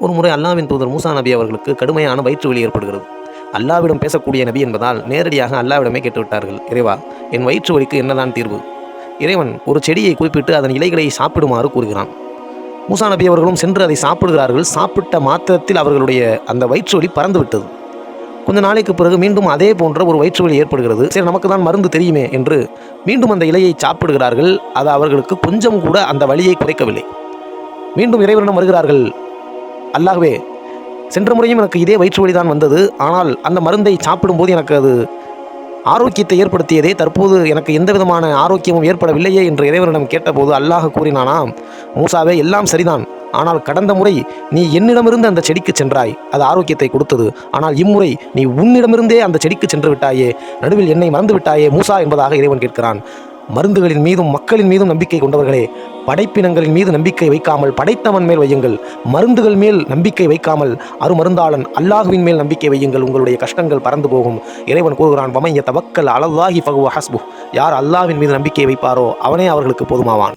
ஒரு முறை அல்லாஹ்வின் தூதர் மூசா நபி அவர்களுக்கு கடுமையான வயிற்று வலி ஏற்படுகிறது. அல்லாஹ்விடம் பேசக்கூடிய நபி என்பதால் நேரடியாக அல்லாஹ்விடமே கேட்டுவிட்டார்கள், இறைவா, என் வயிற்று வலிக்கு என்னதான் தீர்வு? இறைவன் ஒரு செடியை குறிப்பிட்டு அதன் இலைகளை சாப்பிடுமாறு கூறுகிறான். மூசா நபி அவர்களும் சென்று அதை சாப்பிடுகிறார்கள். சாப்பிட்ட மாத்திரத்தில் அவர்களுடைய அந்த வயிற்று வலி பறந்துவிட்டது. கொஞ்ச நாளைக்கு பிறகு மீண்டும் அதே போன்ற ஒரு வயிற்று வலி ஏற்படுகிறது. சரி, நமக்கு தான் மருந்து தெரியுமே என்று மீண்டும் அந்த இலையை சாப்பிடுகிறார்கள். அது அவர்களுக்கு கொஞ்சம் கூட அந்த வலியை குறைக்கவில்லை. மீண்டும் இறைவனிடம் வருகிறார்கள், அல்லாஹ்வே, சென்ற முறையும் எனக்கு இதே வயிற்று வலி தான் வந்தது. ஆனால் அந்த மருந்தை சாப்பிடும்போது எனக்கு அது ஆரோக்கியத்தை ஏற்படுத்தியதே, தற்போது எனக்கு எந்த விதமான ஆரோக்கியமும் ஏற்படவில்லையே என்று இறைவனிடம் கேட்டபோது அல்லாஹ் கூறினானாம், மூசாவே, எல்லாம் சரிதான். ஆனால் கடந்த முறை நீ என்னிடமிருந்து அந்த செடிக்கு சென்றாய், அது ஆரோக்கியத்தை கொடுத்தது. ஆனால் இம்முறை நீ உன்னிடமிருந்தே அந்த செடிக்கு சென்று விட்டாயே, நடுவில் என்னை மறந்து விட்டாயே மூசா என்பதாக இறைவன் கேட்கிறான். மருந்துகளின் மீதும் மக்களின் மீதும் நம்பிக்கை கொண்டவர்களே, படைப்பினங்களின் மீது நம்பிக்கை வைக்காமல் படைத்தவன் மேல் வையுங்கள். மருந்துகள் மேல் நம்பிக்கை வைக்காமல் அருமருந்தாளன் அல்லாஹுவின் மேல் நம்பிக்கை வையுங்கள். உங்களுடைய கஷ்டங்கள் பறந்து போகும். இறைவன் கூறுகிறான், வமன் யதவக்கல் அலல்லாஹி ஃபஹுவ ஹஸ்புஹ். யார் அல்லாஹ்வின் மீது நம்பிக்கை வைப்பாரோ அவனே அவர்களுக்கு போதுமாவான்.